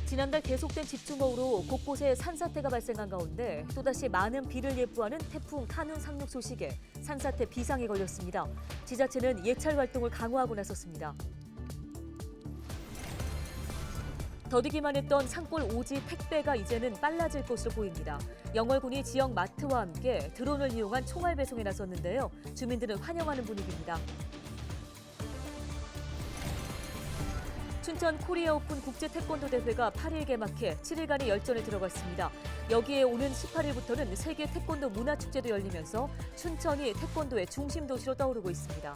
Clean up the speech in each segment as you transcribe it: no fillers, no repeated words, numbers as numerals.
지난달 계속된 집중호우로 곳곳에 산사태가 발생한 가운데 또다시 많은 비를 예보하는 태풍 카눈 상륙 소식에 산사태 비상이 걸렸습니다. 지자체는 예찰 활동을 강화하고 나섰습니다. 더디기만 했던 산골 오지 택배가 이제는 빨라질 것으로 보입니다. 영월군이 지역 마트와 함께 드론을 이용한 총알 배송에 나섰는데요. 주민들은 환영하는 분위기입니다. 춘천 코리아 오픈 국제 태권도 대회가 8일 개막해 7일간의 열전에 들어갔습니다. 여기에 오는 18일부터는 세계 태권도 문화축제도 열리면서 춘천이 태권도의 중심 도시로 떠오르고 있습니다.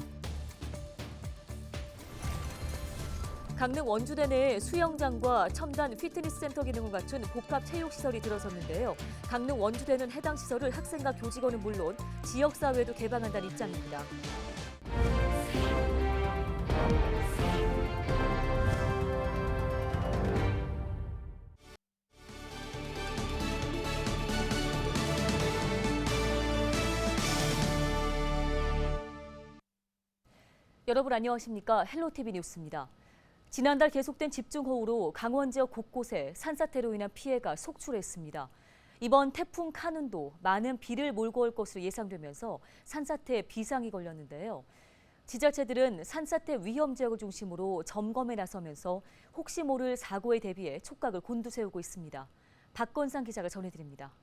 강릉 원주대 내에 수영장과 첨단 피트니스 센터 기능을 갖춘 복합 체육시설이 들어섰는데요. 강릉 원주대는 해당 시설을 학생과 교직원은 물론 지역사회도 개방한다는 입장입니다. 여러분 안녕하십니까? 헬로티비 뉴스입니다. 지난달 계속된 집중호우로 강원 지역 곳곳에 산사태로 인한 피해가 속출했습니다. 이번 태풍 카눈도 많은 비를 몰고 올 것으로 예상되면서 산사태 비상이 걸렸는데요. 지자체들은 산사태 위험 지역을 중심으로 점검에 나서면서 혹시 모를 사고에 대비해 촉각을 곤두세우고 있습니다. 박건상 기자가 전해드립니다.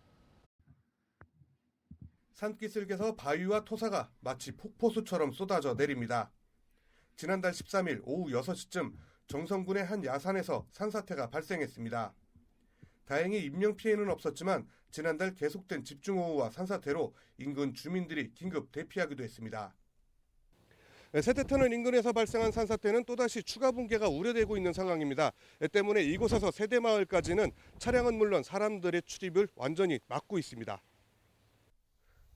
산기슭에서 바위와 토사가 마치 폭포수처럼 쏟아져 내립니다. 지난달 13일 오후 6시쯤 정선군의 한 야산에서 산사태가 발생했습니다. 다행히 인명피해는 없었지만 지난달 계속된 집중호우와 산사태로 인근 주민들이 긴급 대피하기도 했습니다. 세대터널 인근에서 발생한 산사태는 또다시 추가 붕괴가 우려되고 있는 상황입니다. 때문에 이곳에서 세대마을까지는 차량은 물론 사람들의 출입을 완전히 막고 있습니다.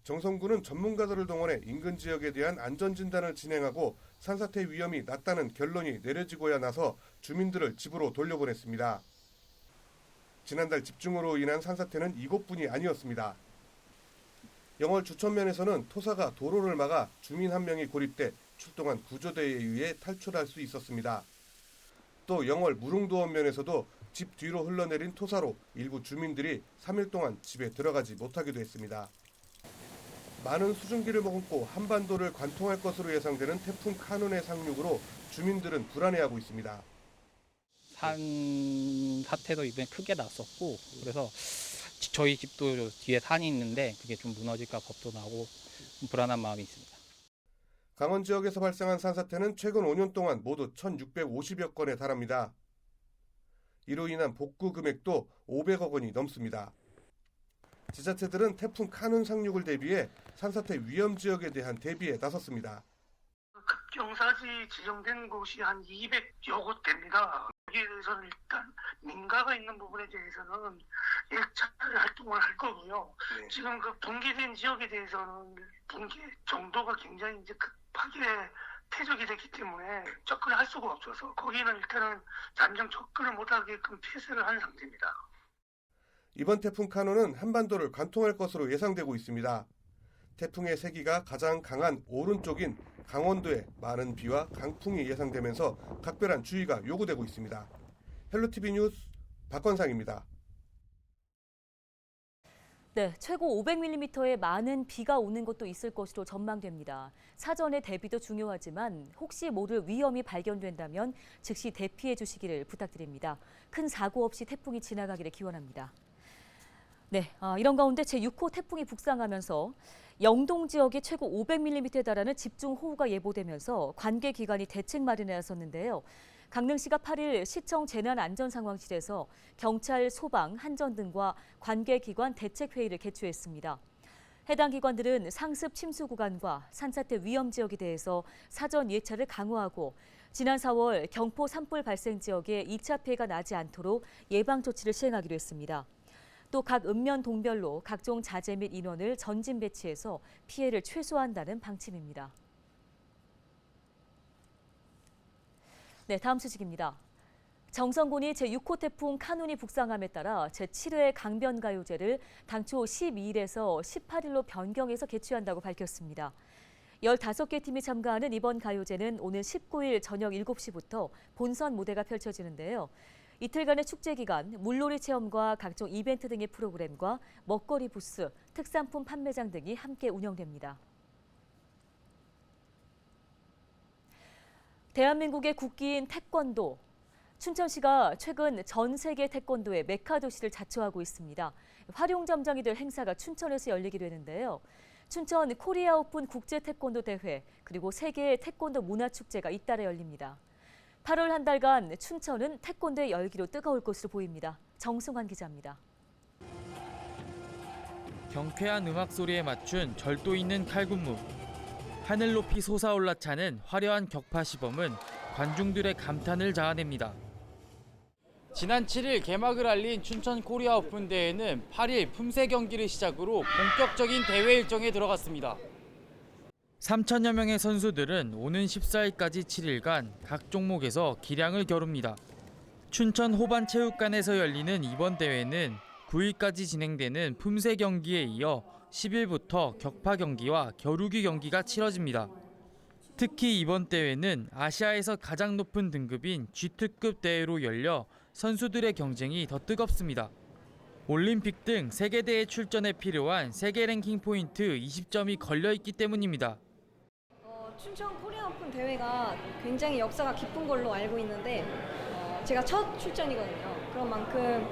정선군은 전문가들을 동원해 인근 지역에 대한 안전진단을 진행하고 산사태 위험이 낮다는 결론이 내려지고야 나서 주민들을 집으로 돌려보냈습니다. 지난달 집중호우로 인한 산사태는 이곳뿐이 아니었습니다. 영월 주천면에서는 토사가 도로를 막아 주민 한 명이 고립돼 출동한 구조대에 의해 탈출할 수 있었습니다. 또 영월 무릉도원면에서도 집 뒤로 흘러내린 토사로 일부 주민들이 3일 동안 집에 들어가지 못하기도 했습니다. 많은 수증기를 머금고 한반도를 관통할 것으로 예상되는 태풍 카눈의 상륙으로 주민들은 불안해하고 있습니다. 산 사태도 이번에 크게 났었고 그래서 저희 집도 뒤에 산이 있는데 그게 좀 무너질까 겁도 나고 불안한 마음이 있습니다. 강원 지역에서 발생한 산사태는 최근 5년 동안 모두 1,650여 건에 달합니다. 이로 인한 복구 금액도 500억 원이 넘습니다. 지자체들은 태풍 카눈 상륙을 대비해 산사태 위험 지역에 대한 대비에 나섰습니다. 급경사지 지정된 곳이 한 200여 곳 됩니다. 여기에 대해서는 일단 민가가 있는 부분에 대해서는 예찰 활동을 할 거고요. 네. 지금 그 붕괴된 지역에 대해서는 붕괴 정도가 굉장히 이제 급하게 퇴적이 됐기 때문에 접근을 할 수가 없어서 거기는 일단은 잠정 접근을 못하게끔 폐쇄를 한 상태입니다. 이번 태풍 카눈은 한반도를 관통할 것으로 예상되고 있습니다. 태풍의 세기가 가장 강한 오른쪽인 강원도에 많은 비와 강풍이 예상되면서 각별한 주의가 요구되고 있습니다. 헬로티비 뉴스 박건상입니다. 네, 최고 500mm의 많은 비가 오는 곳도 있을 것으로 전망됩니다. 사전의 대비도 중요하지만 혹시 모를 위험이 발견된다면 즉시 대피해 주시기를 부탁드립니다. 큰 사고 없이 태풍이 지나가기를 기원합니다. 네, 이런 가운데 제6호 태풍이 북상하면서 영동 지역에 최고 500mm에 달하는 집중호우가 예보되면서 관계기관이 대책 마련에 나섰는데요. 강릉시가 8일 시청 재난안전상황실에서 경찰, 소방, 한전 등과 관계기관 대책회의를 개최했습니다. 해당 기관들은 상습 침수 구간과 산사태 위험 지역에 대해서 사전 예찰을 강화하고 지난 4월 경포 산불 발생 지역에 2차 피해가 나지 않도록 예방 조치를 시행하기로 했습니다. 또 각 읍면 동별로 각종 자재 및 인원을 전진 배치해서 피해를 최소화한다는 방침입니다. 네, 다음 소식입니다. 정선군이 제6호 태풍 카눈이 북상함에 따라 제7회 강변가요제를 당초 12일에서 18일로 변경해서 개최한다고 밝혔습니다. 15개 팀이 참가하는 이번 가요제는 오는 19일 저녁 7시부터 본선 무대가 펼쳐지는데요. 이틀간의 축제 기간 물놀이 체험과 각종 이벤트 등의 프로그램과 먹거리 부스, 특산품 판매장 등이 함께 운영됩니다. 대한민국의 국기인 태권도. 춘천시가 최근 전 세계 태권도의 메카 도시를 자처하고 있습니다. 활용점장이 될 행사가 춘천에서 열리게 되는데요. 춘천 코리아 오픈 국제 태권도 대회 그리고 세계 태권도 문화축제가 잇따라 열립니다. 8월 한 달간 춘천은 태권도의 열기로 뜨거울 것으로 보입니다. 정승환 기자입니다. 경쾌한 음악 소리에 맞춘 절도 있는 칼군무. 하늘 높이 솟아올라 차는 화려한 격파 시범은 관중들의 감탄을 자아냅니다. 지난 7일 개막을 알린 춘천 코리아 오픈 대회는 8일 품새 경기를 시작으로 본격적인 대회 일정에 들어갔습니다. 3천여 명의 선수들은 오는 14일까지 7일간 각 종목에서 기량을 겨룹니다. 춘천 호반체육관에서 열리는 이번 대회는 9일까지 진행되는 품새 경기에 이어 10일부터 격파 경기와 겨루기 경기가 치러집니다. 특히 이번 대회는 아시아에서 가장 높은 등급인 G2급 대회로 열려 선수들의 경쟁이 더 뜨겁습니다. 올림픽 등 세계대회 출전에 필요한 세계 랭킹 포인트 20점이 걸려있기 때문입니다. 춘천 코리아 오픈 대회가 굉장히 역사가 깊은 걸로 알고 있는데 제가 첫 출전이거든요. 그런 만큼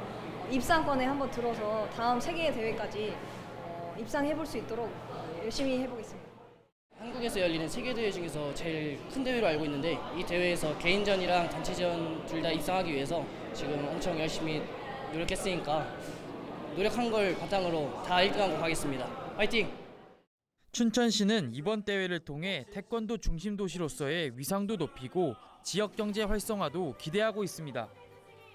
입상권에 한번 들어서 다음 세계 대회까지 입상해볼 수 있도록 열심히 해보겠습니다. 한국에서 열리는 세계대회 중에서 제일 큰 대회로 알고 있는데 이 대회에서 개인전이랑 단체전 둘 다 입상하기 위해서 지금 엄청 열심히 노력했으니까 노력한 걸 바탕으로 다 1등하고 가겠습니다. 화이팅! 춘천시는 이번 대회를 통해 태권도 중심 도시로서의 위상도 높이고 지역 경제 활성화도 기대하고 있습니다.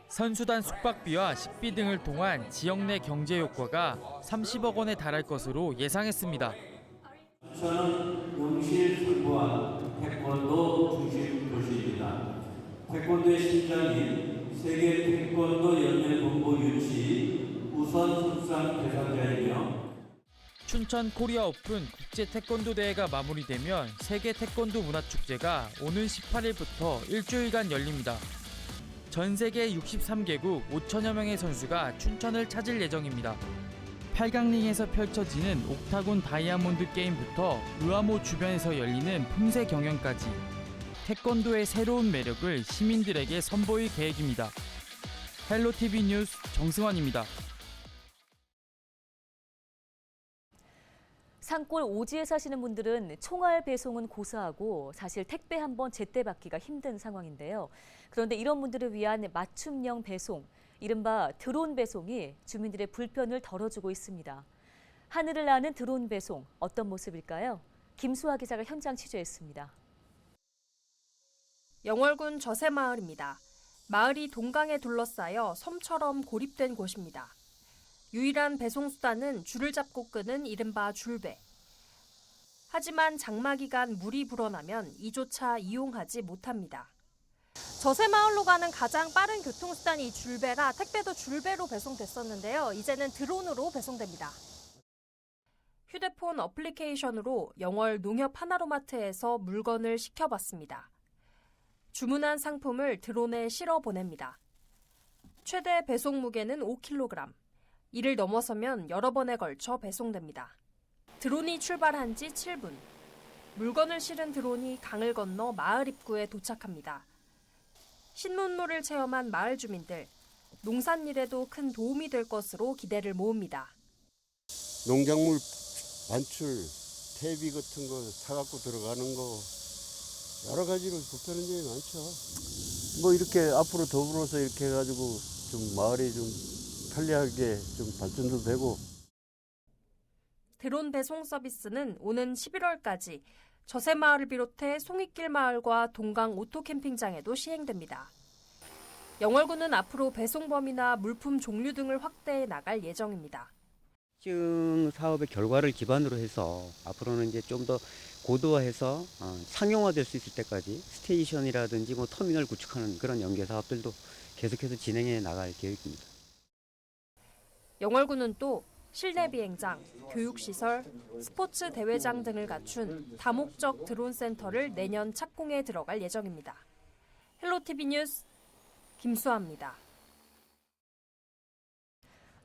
선수단 숙박비와 식비 등을 통한 지역 내 경제 효과가 30억 원에 달할 것으로 예상했습니다. 춘천은 명실상부한 태권도 중심 도시입니다. 태권도의 심장인 세계 태권도 연맹 본부 유치 우선 협상 대상자이며 춘천 코리아 오픈 국제 태권도 대회가 마무리되면 세계 태권도 문화축제가 오는 18일부터 일주일간 열립니다. 전 세계 63개국 5천여 명의 선수가 춘천을 찾을 예정입니다. 8강링에서 펼쳐지는 옥타곤 다이아몬드 게임부터 의암호 주변에서 열리는 품새 경연까지 태권도의 새로운 매력을 시민들에게 선보일 계획입니다. 헬로티비 뉴스 정승환입니다. 산골 오지에 사시는 분들은 총알 배송은 고사하고 사실 택배 한 번 제때 받기가 힘든 상황인데요. 그런데 이런 분들을 위한 맞춤형 배송, 이른바 드론 배송이 주민들의 불편을 덜어주고 있습니다. 하늘을 나는 드론 배송, 어떤 모습일까요? 김수아 기자가 현장 취재했습니다. 영월군 저새마을입니다. 마을이 동강에 둘러싸여 섬처럼 고립된 곳입니다. 유일한 배송 수단은 줄을 잡고 끄는 이른바 줄배. 하지만 장마 기간 물이 불어나면 이조차 이용하지 못합니다. 저새마을로 가는 가장 빠른 교통수단이 이 줄배라 택배도 줄배로 배송됐었는데요. 이제는 드론으로 배송됩니다. 휴대폰 어플리케이션으로 영월 농협 하나로마트에서 물건을 시켜봤습니다. 주문한 상품을 드론에 실어 보냅니다. 최대 배송 무게는 5kg. 이를 넘어서면 여러 번에 걸쳐 배송됩니다. 드론이 출발한 지 7분. 물건을 실은 드론이 강을 건너 마을 입구에 도착합니다. 신문로를 체험한 마을 주민들. 농산일에도 큰 도움이 될 것으로 기대를 모읍니다. 농작물 반출, 퇴비 같은 거 사갖고 들어가는 거 여러 가지로 불편한 점이 많죠. 뭐 이렇게 앞으로 더불어서 이렇게 해가지고 좀 마을이 좀 편리하게 좀 발전도 되고. 드론 배송 서비스는 오는 11월까지 저새마을을 비롯해 송이길 마을과 동강 오토캠핑장에도 시행됩니다. 영월군은 앞으로 배송 범위나 물품 종류 등을 확대해 나갈 예정입니다. 시증 사업의 결과를 기반으로 해서 앞으로는 이제 좀 더 고도화해서 상용화될 수 있을 때까지 스테이션이라든지 뭐 터미널 구축하는 그런 연계 사업들도 계속해서 진행해 나갈 계획입니다. 영월군은 또 실내 비행장, 교육시설, 스포츠 대회장 등을 갖춘 다목적 드론 센터를 내년 착공에 들어갈 예정입니다. 헬로티비 뉴스 김수아입니다.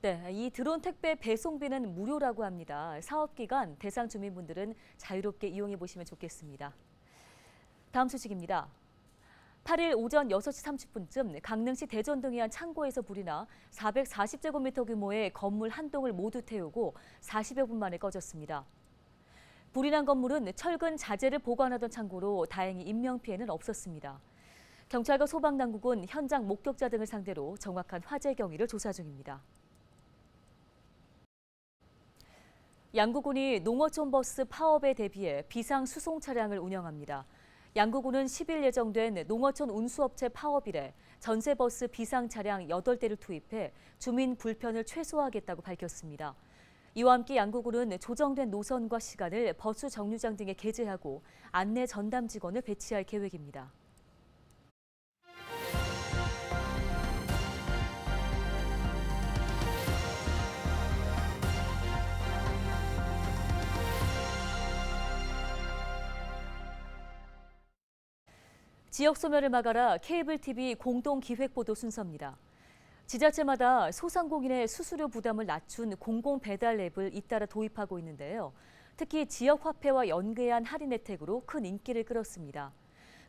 네, 이 드론 택배 배송비는 무료라고 합니다. 사업 기간 대상 주민분들은 자유롭게 이용해 보시면 좋겠습니다. 다음 소식입니다. 8일 오전 6시 30분쯤 강릉시 대전동의 한 창고에서 불이 나 440제곱미터 규모의 건물 한 동을 모두 태우고 40여 분 만에 꺼졌습니다. 불이 난 건물은 철근 자재를 보관하던 창고로 다행히 인명피해는 없었습니다. 경찰과 소방당국은 현장 목격자 등을 상대로 정확한 화재 경위를 조사 중입니다. 양구군이 농어촌 버스 파업에 대비해 비상 수송 차량을 운영합니다. 양구군은 10일 예정된 농어촌 운수업체 파업일에 전세버스 비상 차량 8대를 투입해 주민 불편을 최소화하겠다고 밝혔습니다. 이와 함께 양구군은 조정된 노선과 시간을 버스 정류장 등에 게재하고 안내 전담 직원을 배치할 계획입니다. 지역 소멸을 막아라 케이블 TV 공동 기획보도 순서입니다. 지자체마다 소상공인의 수수료 부담을 낮춘 공공 배달 앱을 잇따라 도입하고 있는데요. 특히 지역 화폐와 연계한 할인 혜택으로 큰 인기를 끌었습니다.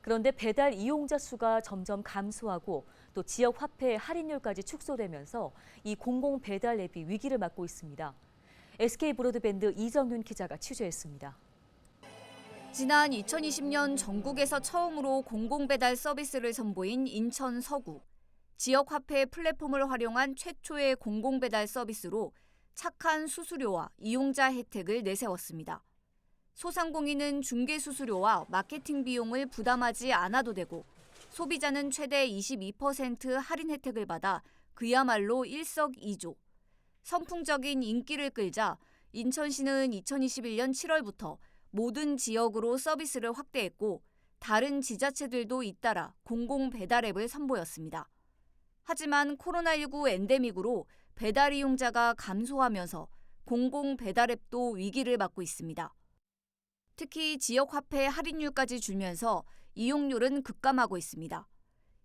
그런데 배달 이용자 수가 점점 감소하고 또 지역 화폐 할인율까지 축소되면서 이 공공 배달 앱이 위기를 맞고 있습니다. SK 브로드밴드 이정윤 기자가 취재했습니다. 지난 2020년 전국에서 처음으로 공공배달 서비스를 선보인 인천 서구. 지역 화폐 플랫폼을 활용한 최초의 공공배달 서비스로 착한 수수료와 이용자 혜택을 내세웠습니다. 소상공인은 중개 수수료와 마케팅 비용을 부담하지 않아도 되고 소비자는 최대 22% 할인 혜택을 받아 그야말로 일석이조. 선풍적인 인기를 끌자 인천시는 2021년 7월부터 모든 지역으로 서비스를 확대했고 다른 지자체들도 잇따라 공공 배달 앱을 선보였습니다. 하지만 코로나19 엔데믹으로 배달 이용자가 감소하면서 공공 배달 앱도 위기를 맞고 있습니다. 특히 지역 화폐 할인율까지 줄면서 이용률은 급감하고 있습니다.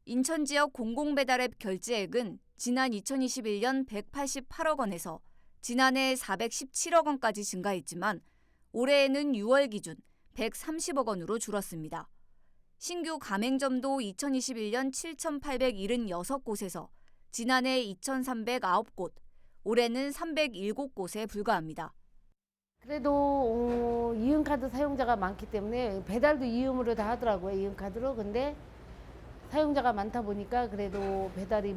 인천 지역 공공 배달 앱 결제액은 지난 2021년 188억 원에서 지난해 417억 원까지 증가했지만 올해에는 6월 기준 130억 원으로 줄었습니다. 신규 가맹점도 2021년 7,876곳에서 지난해 2,309곳, 올해는 307곳에 불과합니다. 그래도 이음카드 사용자가 많기 때문에 배달도 이음으로 다 하더라고요. 이음카드로. 근데 사용자가 많다 보니까 그래도 배달이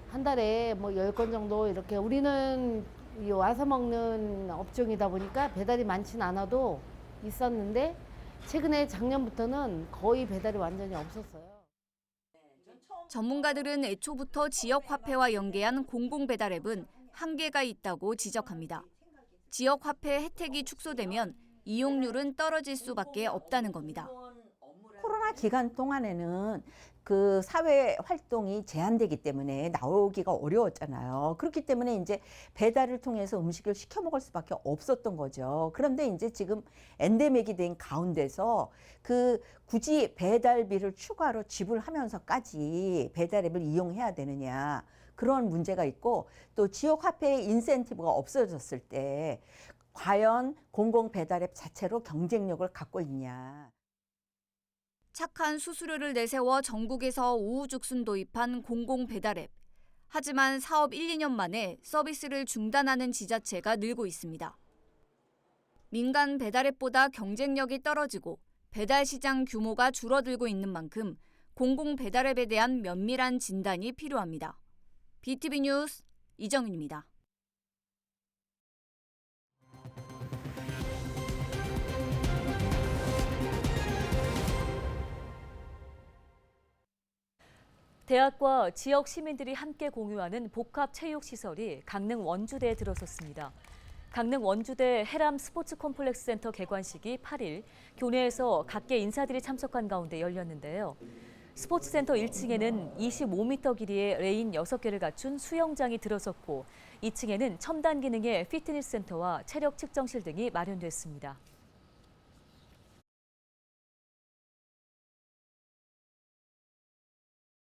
한 달에 10건 정도 이렇게 우리는 와서 먹는 업종이다 보니까 배달이 많진 않아도 있었는데 최근에 작년부터는 거의 배달이 완전히 없었어요. 전문가들은 애초부터 지역 화폐와 연계한 공공 배달 앱은 한계가 있다고 지적합니다. 지역 화폐 혜택이 축소되면 이용률은 떨어질 수밖에 없다는 겁니다. 코로나 기간 동안에는 그 사회 활동이 제한되기 때문에 나오기가 어려웠잖아요. 그렇기 때문에 이제 배달을 통해서 음식을 시켜 먹을 수밖에 없었던 거죠. 그런데 이제 지금 엔데믹이 된 가운데서 굳이 배달비를 추가로 지불하면서까지 배달 앱을 이용해야 되느냐. 그런 문제가 있고 또 지역 화폐의 인센티브가 없어졌을 때 과연 공공 배달 앱 자체로 경쟁력을 갖고 있냐. 착한 수수료를 내세워 전국에서 우후죽순 도입한 공공 배달 앱. 하지만 사업 1, 2년 만에 서비스를 중단하는 지자체가 늘고 있습니다. 민간 배달 앱보다 경쟁력이 떨어지고 배달 시장 규모가 줄어들고 있는 만큼 공공 배달 앱에 대한 면밀한 진단이 필요합니다. BTV 뉴스 이정윤입니다. 대학과 지역 시민들이 함께 공유하는 복합체육시설이 강릉 원주대에 들어섰습니다. 강릉 원주대 해람 스포츠 콤플렉스 센터 개관식이 8일 교내에서 각계 인사들이 참석한 가운데 열렸는데요. 스포츠센터 1층에는 25m 길이의 레인 6개를 갖춘 수영장이 들어섰고 2층에는 첨단 기능의 피트니스 센터와 체력 측정실 등이 마련됐습니다.